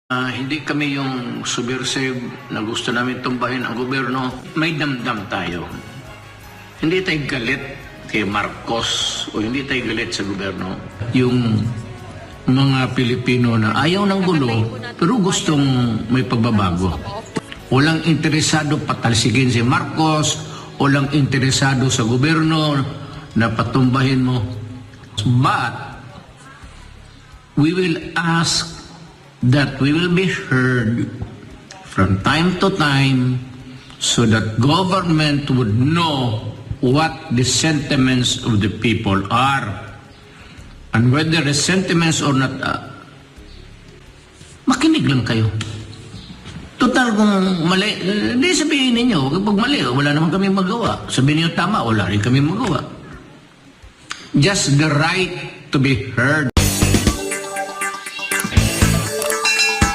Hindi kami yung subversive na gusto namin tumbahin ang gobyerno. May damdam tayo. Hindi tayo galit kay Marcos o hindi tayo galit sa gobyerno. Yung mga Pilipino na ayaw ng gulo pero gustong may pagbabago. Walang interesado patalsikin si Marcos, walang interesado sa gobyerno na patumbahin mo. But we will ask that we will be heard from time to time so that government would know what the sentiments of the people are. And whether the sentiments or not, makinig lang kayo. Total kung mali, hindi sabihin ninyo, kapag mali, wala naman kami magawa. Sabihin niyo tama, wala rin kami magawa. Just the right to be heard.